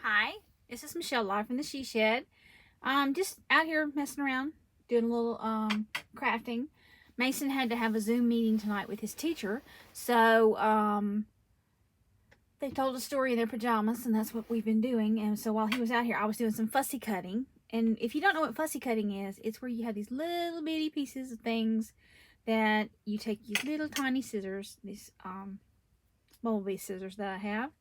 Hi, this is Michelle live from the She Shed. Just out here messing around, doing a little crafting. Mason had to have a Zoom meeting tonight with his teacher, so they told a story in their pajamas, and that's what we've been doing. And so while he was out here, I was doing some fussy cutting. And if you don't know what fussy cutting is, it's where you have these little bitty pieces of things that you take these little tiny scissors, these bumblebee scissors that I have,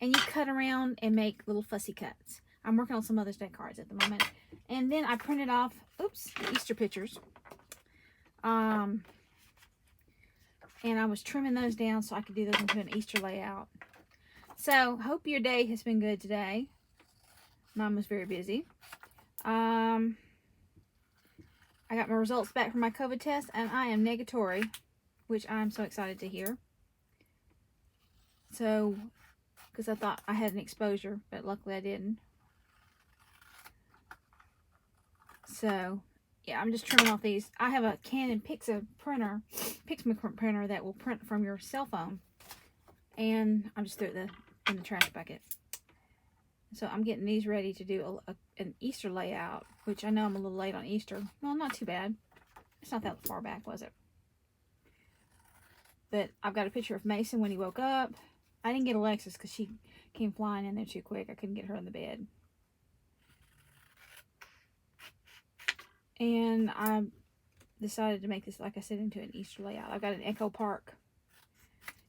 and you cut around and make little fussy cuts. I'm working on some Mother's Day cards at the moment. And then I printed off, the Easter pictures. And I was trimming those down so I could do those into an Easter layout. So, hope your day has been good today. Mine was very busy. I got my results back from my COVID test, and I am negatory, which I'm so excited to hear. So, because I thought I had an exposure, but luckily I didn't. So, yeah, I'm just trimming off these. I have a Canon Pixma printer that will print from your cell phone. And I just threw it in the trash bucket. So I'm getting these ready to do an Easter layout, which I know I'm a little late on Easter. Well, not too bad. It's not that far back, was it? But I've got a picture of Mason when he woke up. I didn't get Alexis because she came flying in there too quick. I couldn't get her in the bed. And I decided to make this, like I said, into an Easter layout. I've got an Echo Park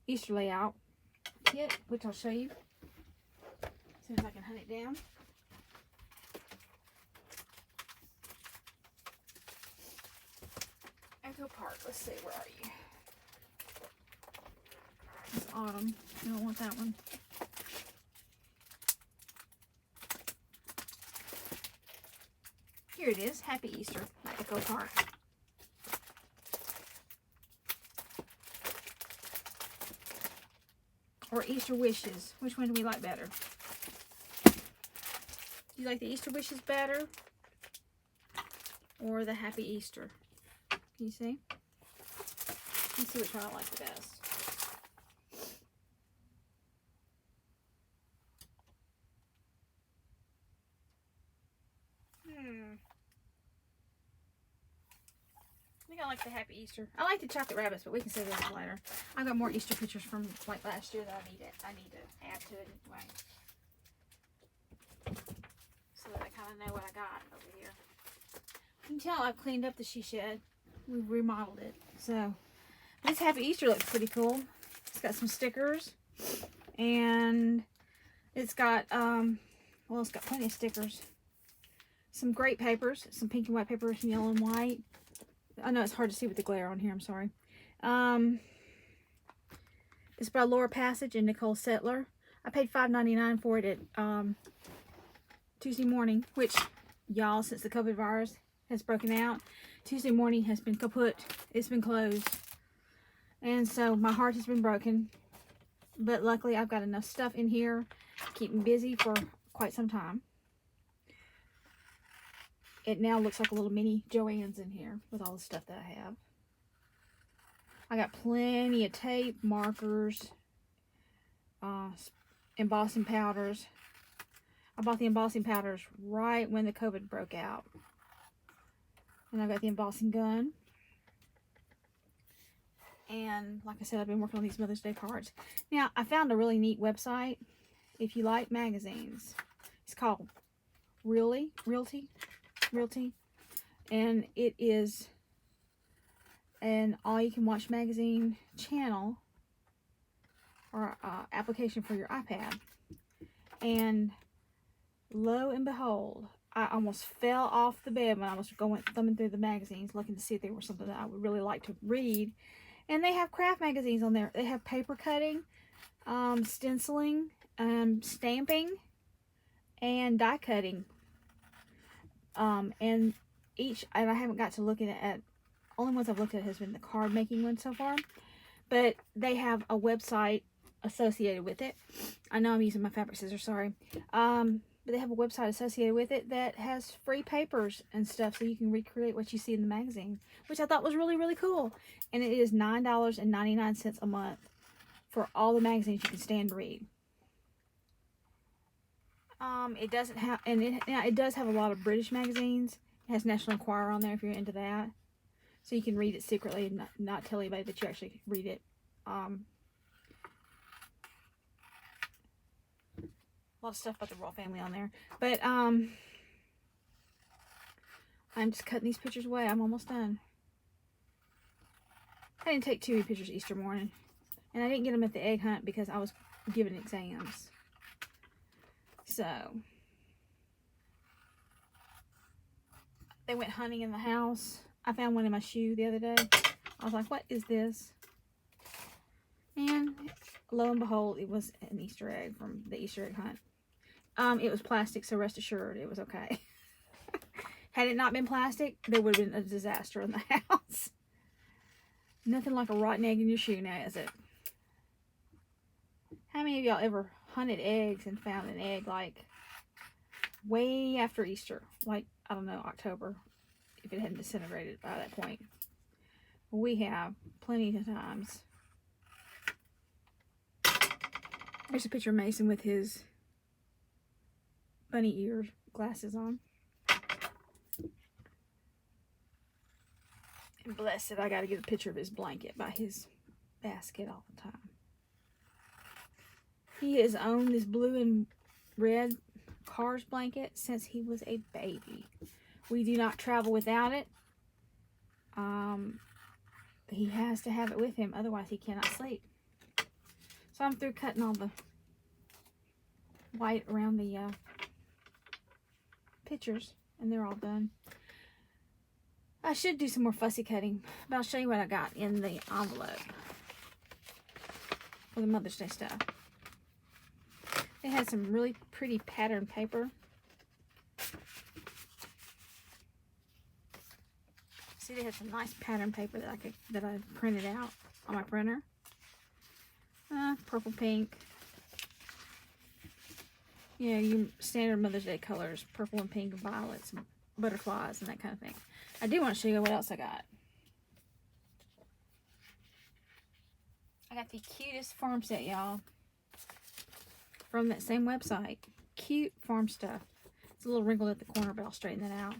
Easter layout kit, which I'll show you as soon as I can hunt it down. Echo Park, let's see, where are you? It's Autumn. I don't want that one. Here it is, Happy Easter by Echo Park. Or Easter Wishes. Which one do we like better? Do you like the Easter Wishes better? Or the Happy Easter? Can you see? Let's see which one I like the best. I think I like the Happy Easter. I like the chocolate rabbits, but we can save those later. I've got more Easter pictures from like last year that I need to add to it anyway. So that I kind of know what I got over here. You can tell I've cleaned up the She Shed. We've remodeled it. So this Happy Easter looks pretty cool. It's got some stickers. And it's got, it's got plenty of stickers. Some great papers. Some pink and white papers, some yellow and white. I know it's hard to see with the glare on here. I'm sorry. It's by Laura Passage and Nicole Settler. I paid $5.99 for it at Tuesday morning, which, y'all, since the COVID virus has broken out, Tuesday morning has been kaput. It's been closed. And so my heart has been broken. But luckily, I've got enough stuff in here to keep me busy for quite some time. It now looks like a little mini Joann's in here with all the stuff that I have. I got plenty of tape, markers, embossing powders. I bought the embossing powders right when the COVID broke out. And I got the embossing gun. And like I said, I've been working on these Mother's Day cards. Now, I found a really neat website if you like magazines. It's called Realty. And it is an all-you-can-watch magazine channel or application for your iPad. And lo and behold, I almost fell off the bed when I was thumbing through the magazines looking to see if there was something that I would really like to read. And they have craft magazines on there. They have paper cutting, stenciling, stamping, and die cutting. And I haven't got to look at only ones I've looked at has been the card making one so far. But they have a website associated with it. I know I'm using my fabric scissors, sorry. But they have a website associated with it that has free papers and stuff so you can recreate what you see in the magazine, which I thought was really, really cool. And it is $9.99 a month for all the magazines you can stand to read. It doesn't have, and it does have a lot of British magazines. It has National Enquirer on there if you're into that. So you can read it secretly and not tell anybody that you actually read it. A lot of stuff about the royal family on there. But I'm just cutting these pictures away. I'm almost done. I didn't take too many pictures Easter morning. And I didn't get them at the egg hunt because I was giving exams. So they went hunting in the house. I found one in my shoe the other day. I was like, what is this? And lo and behold, it was an Easter egg from the Easter egg hunt. It was plastic, so rest assured it was okay. Had it not been plastic, there would have been a disaster in the house. Nothing like a rotten egg in your shoe now, is it? How many of y'all ever hunted eggs and found an egg like way after Easter? Like, I don't know, October, if it hadn't disintegrated by that point. We have plenty of times. There's a picture of Mason with his bunny ear glasses on. And blessed, I got to get a picture of his blanket by his basket all the time. He has owned this blue and red Cars blanket since he was a baby. We do not travel without it. He has to have it with him, otherwise he cannot sleep. So I'm through cutting all the white around the pictures, and they're all done. I should do some more fussy cutting, but I'll show you what I got in the envelope for the Mother's Day stuff. They had some really pretty pattern paper. See, they had some nice pattern paper that I printed out on my printer. Purple, pink. Yeah, your standard Mother's Day colors, purple and pink and violets and butterflies and that kind of thing. I do want to show you what else I got. I got the cutest farm set, y'all, from that same website. Cute farm stuff. It's a little wrinkled at the corner, but I'll straighten that out.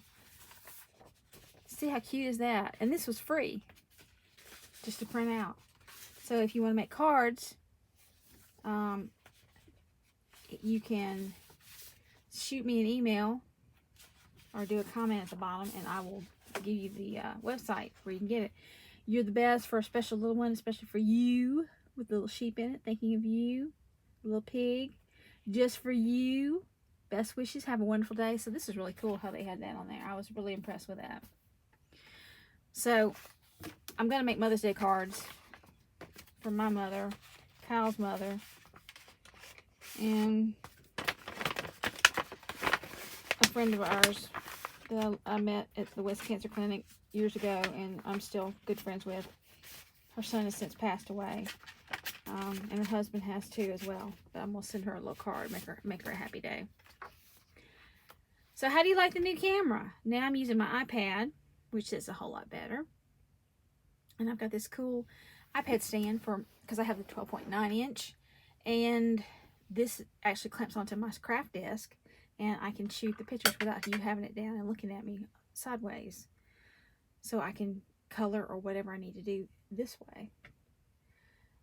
See how cute is that? And this was free, just to print out. So if you want to make cards, you can shoot me an email or do a comment at the bottom, and I will give you the website where you can get it. You're the best for a special little one, especially for you, with the little sheep in it, thinking of you, a little pig, just for you. Best wishes. Have a wonderful day. So this is really cool how they had that on there. I was really impressed with that. So I'm going to make Mother's Day cards for my mother, Kyle's mother, and a friend of ours that I met at the West Cancer Clinic years ago, and I'm still good friends with. Her son has since passed away, and her husband has too as well. But I'm going to send her a little card, make her a happy day. So how do you like the new camera? Now I'm using my iPad, which is a whole lot better. And I've got this cool iPad stand because I have the 12.9 inch. And this actually clamps onto my craft desk. And I can shoot the pictures without you having it down and looking at me sideways. So I can color or whatever I need to do this way.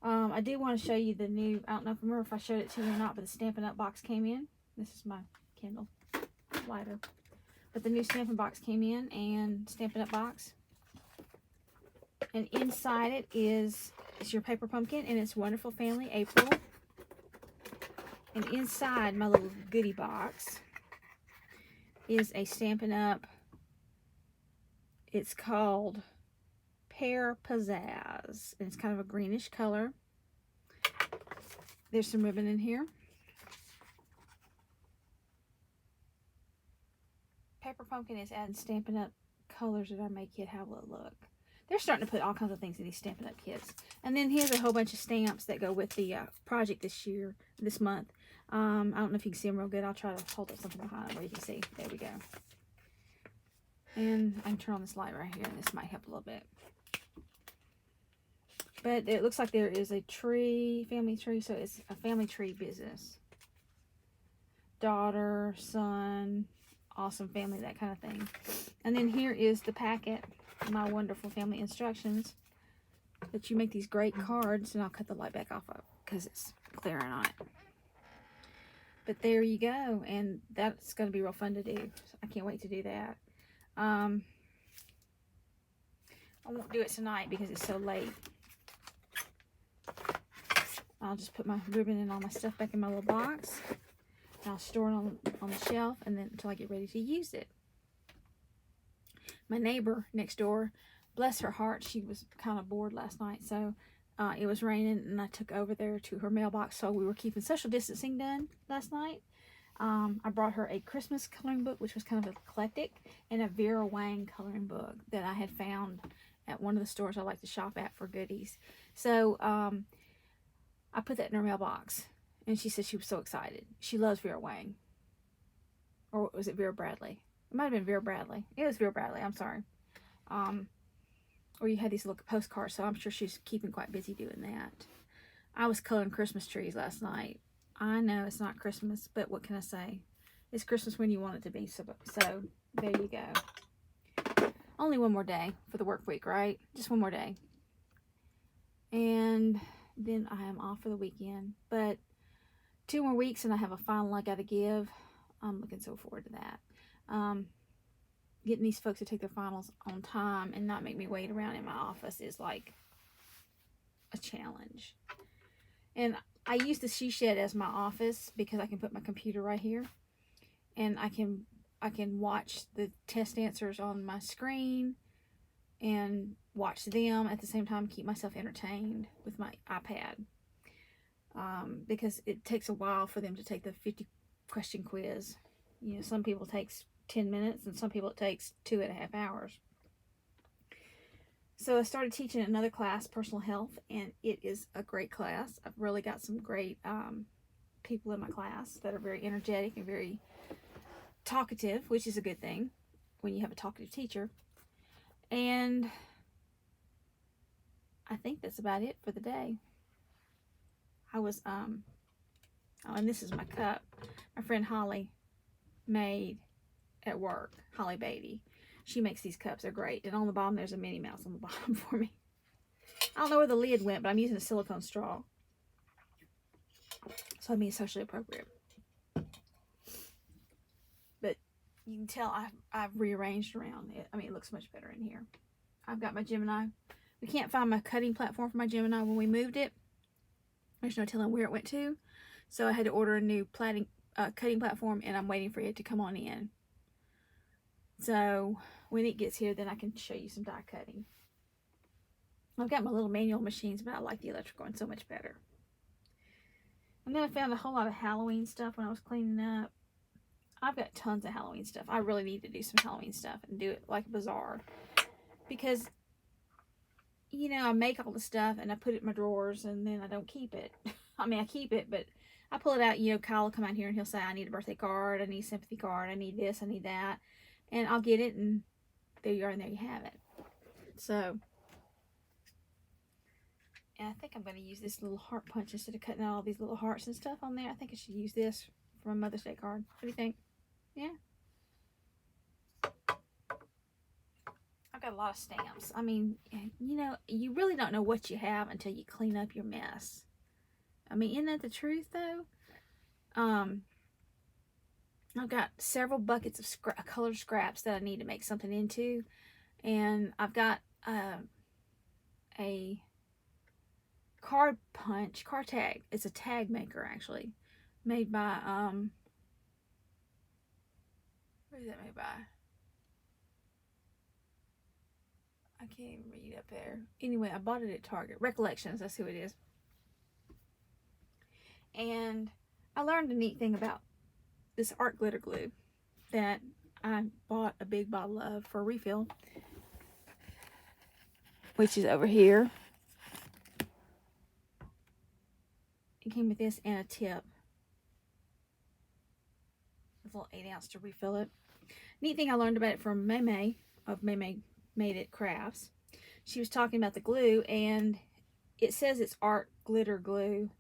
I did want to show you the new, I don't know if I remember if I showed it to you or not, but the Stampin' Up! Box came in. This is my Kindle lighter. But the new Stampin' Box came in, and Stampin' Up! Box. And inside it is your paper pumpkin and its wonderful family, April. And inside my little goodie box is a Stampin' Up! It's called Pear Pizzazz. And it's kind of a greenish color. There's some ribbon in here. Paper Pumpkin is adding Stampin' Up! Colors that our May kit. How will it look? They're starting to put all kinds of things in these Stampin' Up! Kits. And then here's a whole bunch of stamps that go with the project this month. I don't know if you can see them real good. I'll try to hold up something behind them where you can see. There we go. And I can turn on this light right here, and this might help a little bit. But it looks like there is a tree, family tree, so it's a family tree business. daughter, son, awesome family, that kind of thing. And then here is the packet, my wonderful family instructions, that you make these great cards. And I'll cut the light back off of because it's glaring on it. But there you go, and that's going to be real fun to do. So I can't wait to do that. I won't do it tonight because it's so late. I'll just put my ribbon and all my stuff back in my little box. And I'll store it on the shelf and then until I get ready to use it. My neighbor next door, bless her heart, she was kind of bored last night. So it was raining and I took over there to her mailbox. So we were keeping social distancing done last night. I brought her a Christmas coloring book, which was kind of eclectic, and a Vera Wang coloring book that I had found at one of the stores I like to shop at for goodies. So I put that in her mailbox, and she said she was so excited. She loves Vera Wang. Or was it Vera Bradley? It might have been Vera Bradley. It was Vera Bradley, I'm sorry. Or you had these little postcards, so I'm sure she's keeping quite busy doing that. I was coloring Christmas trees last night. I know it's not Christmas, but what can I say? It's Christmas when you want it to be, so there you go. Only one more day for the work week, right? Just one more day. And then I am off for the weekend. But 2 more weeks and I have a final I got to give. I'm looking so forward to that. Getting these folks to take their finals on time and not make me wait around in my office is like a challenge. And I use the she shed as my office because I can put my computer right here. And I can watch the test answers on my screen and watch them at the same time, keep myself entertained with my iPad. Because it takes a while for them to take the 50 question quiz. You know, some people it takes 10 minutes and some people it takes 2.5 hours. So I started teaching another class, personal health, and it is a great class. I've really got some great people in my class that are very energetic and very talkative, which is a good thing when you have a talkative teacher. And I think that's about it for the day. I was, oh, and this is my cup. My friend Holly made at work, Holly Beatty. She makes these cups. They're great. And on the bottom, there's a Minnie Mouse on the bottom for me. I don't know where the lid went, but I'm using a silicone straw. So I mean, socially appropriate. But you can tell I've rearranged around it. I mean, it looks much better in here. I've got my Gemini. We can't find my cutting platform for my Gemini when we moved it. There's no telling where it went to. So I had to order a new cutting platform, and I'm waiting for it to come on in. So when it gets here, then I can show you some die cutting. I've got my little manual machines, but I like the electric one so much better. And then I found a whole lot of Halloween stuff when I was cleaning up. I've got tons of Halloween stuff. I really need to do some Halloween stuff and do it like a bazaar. Because, you know, I make all the stuff and I put it in my drawers and then I don't keep it. I mean, I keep it, but I pull it out. You know, Kyle will come out here and he'll say, I need a birthday card, I need a sympathy card, I need this, I need that. And I'll get it, and there you are, and there you have it. So, and I think I'm going to use this little heart punch instead of cutting out all these little hearts and stuff on there. I think I should use this for my Mother's Day card. What do you think? Yeah. I've got a lot of stamps. I mean, you know, you really don't know what you have until you clean up your mess. I mean, isn't that the truth, though? I've got several buckets of colored scraps that I need to make something into. And I've got a card tag. It's a tag maker, actually. Made by, what is that made by? I can't even read up there. Anyway, I bought it at Target. Recollections, that's who it is. And I learned a neat thing about this art glitter glue that I bought a big bottle of for a refill, which is over here. It came with this and a tip. This little 8-ounce to refill it. Neat thing I learned about it from May of May Made It Crafts. She was talking about the glue, and it says it's art glitter glue,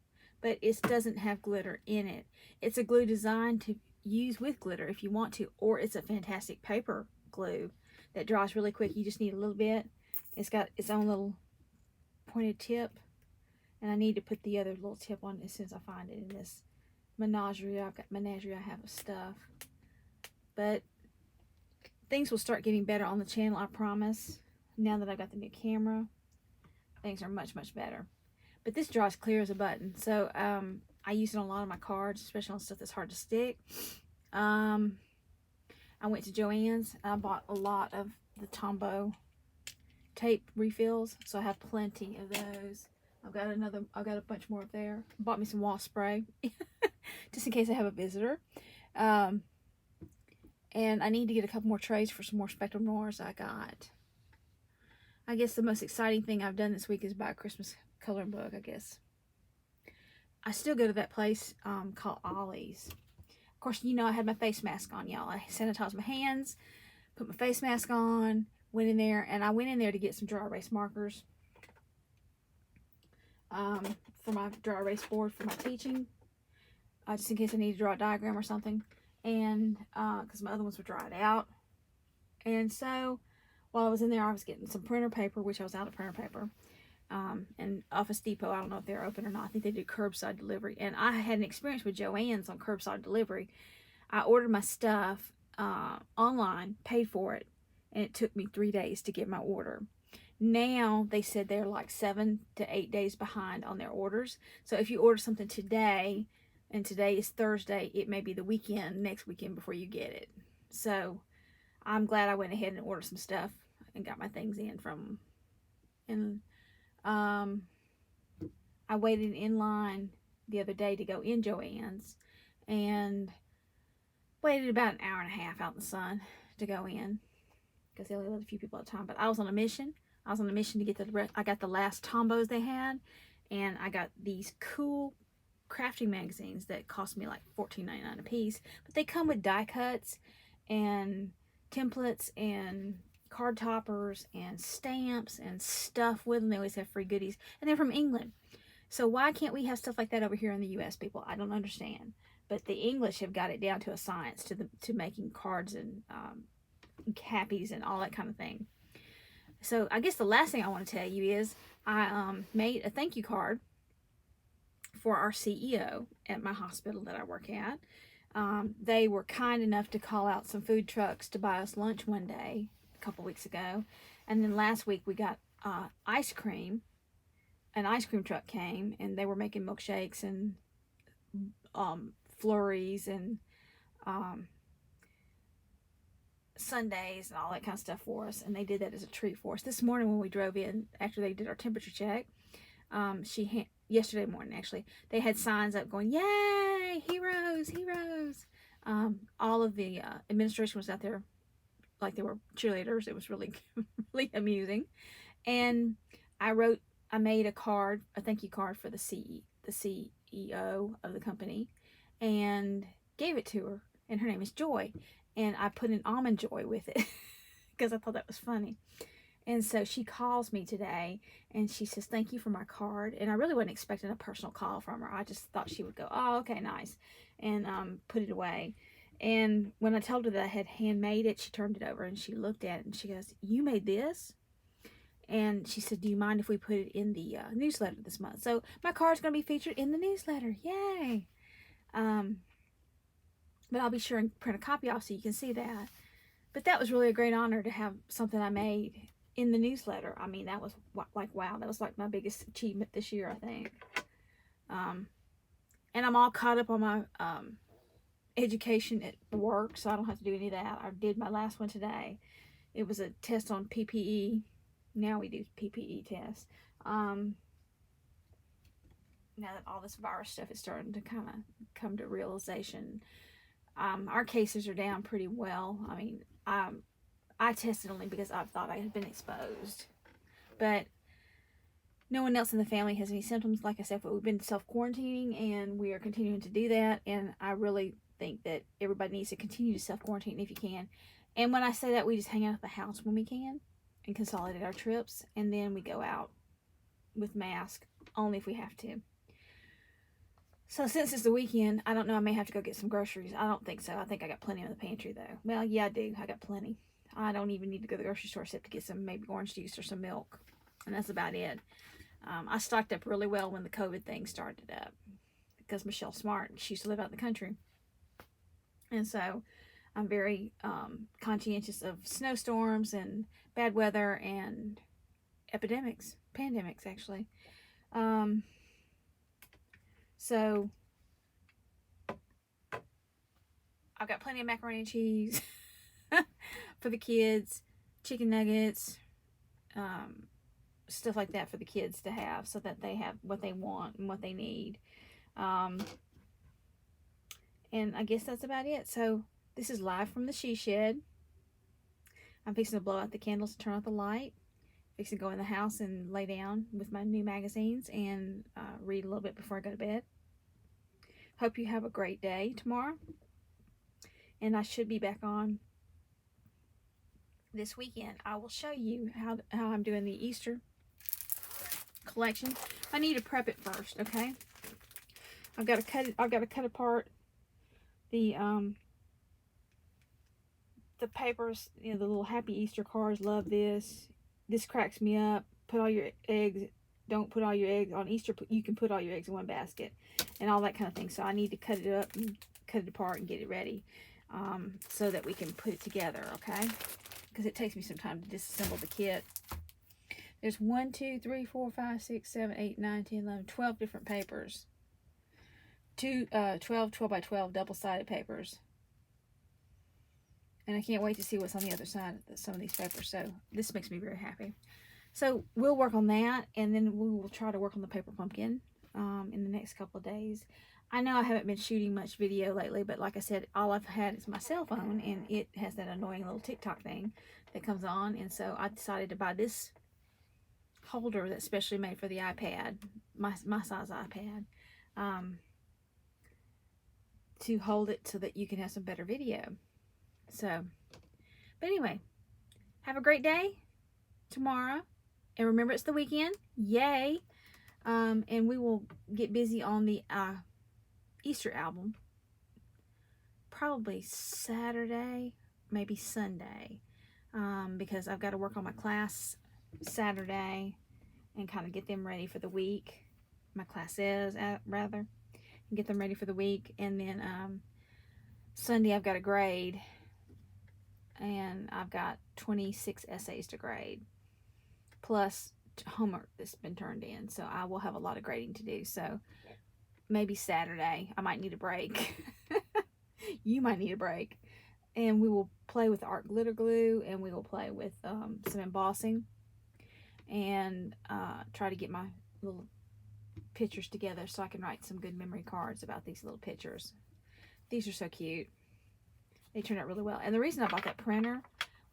but it doesn't have glitter in it. It's a glue designed use with glitter if you want to, or it's a fantastic paper glue that dries really quick. You just need a little bit. It's got its own little pointed tip, and I need to put the other little tip on as soon as I find it in this menagerie. I've got menagerie I have of stuff. But things will start getting better on the channel, I promise. Now that I've got the new camera, things are much, much better. But this dries clear as a button. So I use it on a lot of my cards, especially on stuff that's hard to stick. I went to Joann's. I bought a lot of the Tombow tape refills, so I have plenty of those. I've got a bunch more up there. Bought me some wasp spray just in case I have a visitor. And I need to get a couple more trays for some more Spectrum Noirs I got. I guess the most exciting thing I've done this week is buy a Christmas coloring book, I guess. I still go to that place called Ollie's. Of course, you know I had my face mask on, y'all. I sanitized my hands, put my face mask on, went in there, and I went in there to get some dry erase markers for my dry erase board for my teaching, just in case I need to draw a diagram or something, and because my other ones were dried out. And so while I was in there, I was getting some printer paper, which I was out of printer paper. And Office Depot, I don't know if they're open or not. I think they do curbside delivery. And I had an experience with Joann's on curbside delivery. I ordered my stuff online, paid for it, and it took me 3 days to get my order. Now they said they're like 7 to 8 days behind on their orders. So if you order something today, and today is Thursday, it may be the weekend, next weekend before you get it. So I'm glad I went ahead and ordered some stuff and got my things in from them. And I waited in line the other day to go in Joann's and waited about an hour and a half out in the sun to go in because they only let a few people at a time. But I was on a mission. I was on a mission to get I got the last Tombows they had, and I got these cool crafting magazines that cost me like $14.99 a piece. But they come with die cuts and templates and card toppers and stamps and stuff with them. They always have free goodies, and they're from England. So why can't we have stuff like that over here in the U.S., people? I don't understand. But the English have got it down to a science to making cards and cappies and all that kind of thing. So I guess the last thing I want to tell you is I made a thank you card for our CEO at my hospital that I work at. They were kind enough to call out some food trucks to buy us lunch one day a couple weeks ago. And then last week we got ice cream. An ice cream truck came, and they were making milkshakes and flurries and sundaes and all that kind of stuff for us. And they did that as a treat for us. This morning when we drove in, after they did our temperature check, yesterday morning actually, they had signs up going, "Yay, heroes, heroes." All of the administration was out there like they were cheerleaders. It was really, really amusing. And I made a card, a thank you card for the CEO of the company, and gave it to her. And her name is Joy. And I put an almond joy with it because I thought that was funny. And so she calls me today and she says, "Thank you for my card." And I really wasn't expecting a personal call from her. I just thought she would go, "Oh, okay, nice," and put it away. And when I told her that I had handmade it, she turned it over and she looked at it and she goes, "You made this?" And she said, "Do you mind if we put it in the newsletter this month?" So my card's going to be featured in the newsletter. Yay! But I'll be sure and print a copy off so you can see that. But that was really a great honor to have something I made in the newsletter. I mean, that was like, wow, that was like my biggest achievement this year, I think. And I'm all caught up on my education at work, so I don't have to do any of that. I did my last one today. It was a test on PPE. Now we do PPE tests. Now that all this virus stuff is starting to kind of come to realization, our cases are down pretty well. I mean, I tested only because I thought I had been exposed, but no one else in the family has any symptoms. Like I said, we've been self-quarantining, and we are continuing to do that. And I really think that everybody needs to continue to self-quarantine if you can. And when I say that, we just hang out at the house when we can and consolidate our trips, and then we go out with masks only if we have to. So since it's the weekend, I don't know, I may have to go get some groceries. I don't think so. I think I got plenty in the pantry though. Well, yeah, I do. I got plenty. I don't even need to go to the grocery store except to get some maybe orange juice or some milk. And that's about it. I stocked up really well when the COVID thing started up because Michelle Smart, she used to live out in the country. And so I'm very conscientious of snowstorms and bad weather and pandemics actually. So I've got plenty of macaroni and cheese for the kids, chicken nuggets, stuff like that for the kids to have so that they have what they want and what they need. And I guess that's about it. So this is live from the she shed. I'm fixing to blow out the candles and turn off the light. Fixing to go in the house and lay down with my new magazines and read a little bit before I go to bed. Hope you have a great day tomorrow. And I should be back on this weekend. I will show you how I'm doing the Easter collection. I need to prep it first, okay? I've got to cut apart the papers, you know, the little happy Easter cards. Love this. This cracks me up. Put all your eggs. Don't put all your eggs on Easter. You can put all your eggs in one basket and all that kind of thing. So I need to cut it up and cut it apart and get it ready so that we can put it together, okay? Because it takes me some time to disassemble the kit. There's 1, 2, 3, 4, 5, 6, 7, 8, 9, 10, 11, 12 different papers. 12 by 12 double-sided papers. And I can't wait to see what's on the other side of some of these papers. So this makes me very happy. So we'll work on that, and then we will try to work on the paper pumpkin in the next couple of days. I know I haven't been shooting much video lately, but like I said, all I've had is my cell phone, and it has that annoying little TikTok thing that comes on. And so I decided to buy this holder that's specially made for the iPad, my size iPad, to hold it so that you can have some better video. So, but anyway, have a great day tomorrow. And remember, it's the weekend. Yay. And we will get busy on the Easter album. Probably Saturday, maybe Sunday. Because I've got to work on my class Saturday and kind of get them ready for the week. My classes, rather. And get them ready for the week. And then Sunday I've got a grade. And I've got 26 essays to grade, plus homework that's been turned in. So I will have a lot of grading to do. So maybe Saturday I might need a break. You might need a break. And we will play with art glitter glue, and we will play with some embossing, and try to get my little pictures together so I can write some good memory cards about these little pictures. These are so cute. They turned out really well. And the reason I bought that printer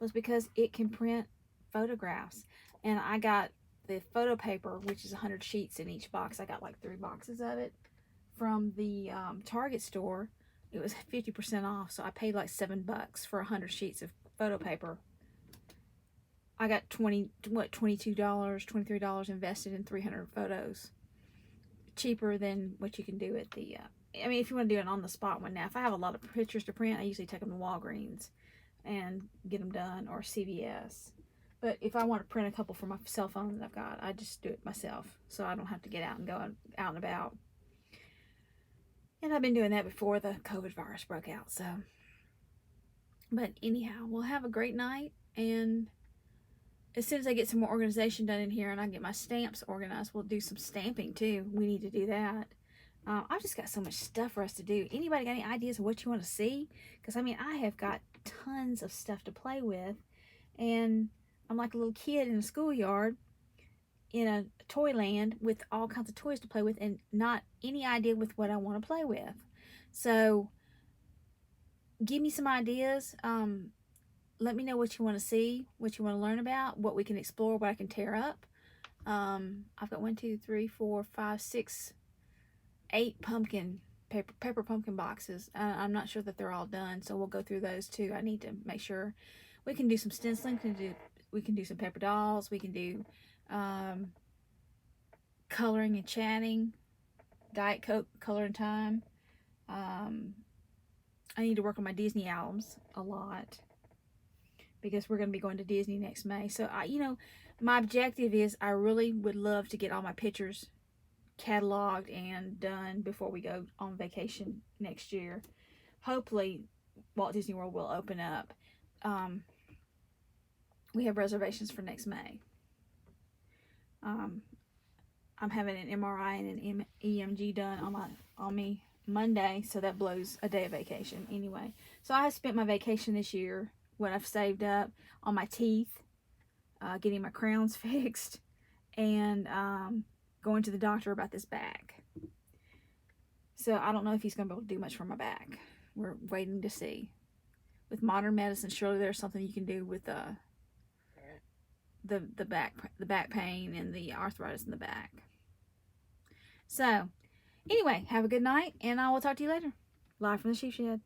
was because it can print photographs. And I got the photo paper, which is 100 sheets in each box. I got like 3 boxes of it from the Target store. It was 50% off, so I paid like $7 for 100 sheets of photo paper. I got $22, $23 invested in 300 photos. Cheaper than what you can do at the I mean, if you want to do an on-the-spot one now, if I have a lot of pictures to print, I usually take them to Walgreens and get them done, or CVS. But if I want to print a couple for my cell phone that I've got, I just do it myself, so I don't have to get out and go out and about. And I've been doing that before the COVID virus broke out, so. But anyhow, we'll have a great night, and as soon as I get some more organization done in here and I get my stamps organized, we'll do some stamping too. We need to do that. I've just got so much stuff for us to do. Anybody got any ideas of what you want to see? Because, I mean, I have got tons of stuff to play with. And I'm like a little kid in a schoolyard in a toy land with all kinds of toys to play with and not any idea with what I want to play with. So, give me some ideas. Let me know what you want to see, what you want to learn about, what we can explore, what I can tear up. I've got 1, 2, 3, 4, 5, 6... 8 paper pumpkin boxes. I'm not sure that they're all done, so we'll go through those too. I need to make sure we can do some stenciling. We can do some paper dolls. We can do coloring and chatting. Diet Coke, Color and Time. I need to work on my Disney albums a lot because we're going to be going to Disney next May. So, my objective is I really would love to get all my pictures cataloged and done before we go on vacation next year. Hopefully, Walt Disney World will open up. We have reservations for next May. I'm having an MRI and an EMG done on me Monday, so that blows a day of vacation anyway. So I have spent my vacation this year, what I've saved up, on my teeth, getting my crowns fixed, and going to the doctor about this back. So I don't know if he's going to be able to do much for my back. We're waiting to see. With modern medicine, surely there's something you can do with the back pain and the arthritis in the back. So, anyway, have a good night, and I will talk to you later. Live from the Sheep Shed.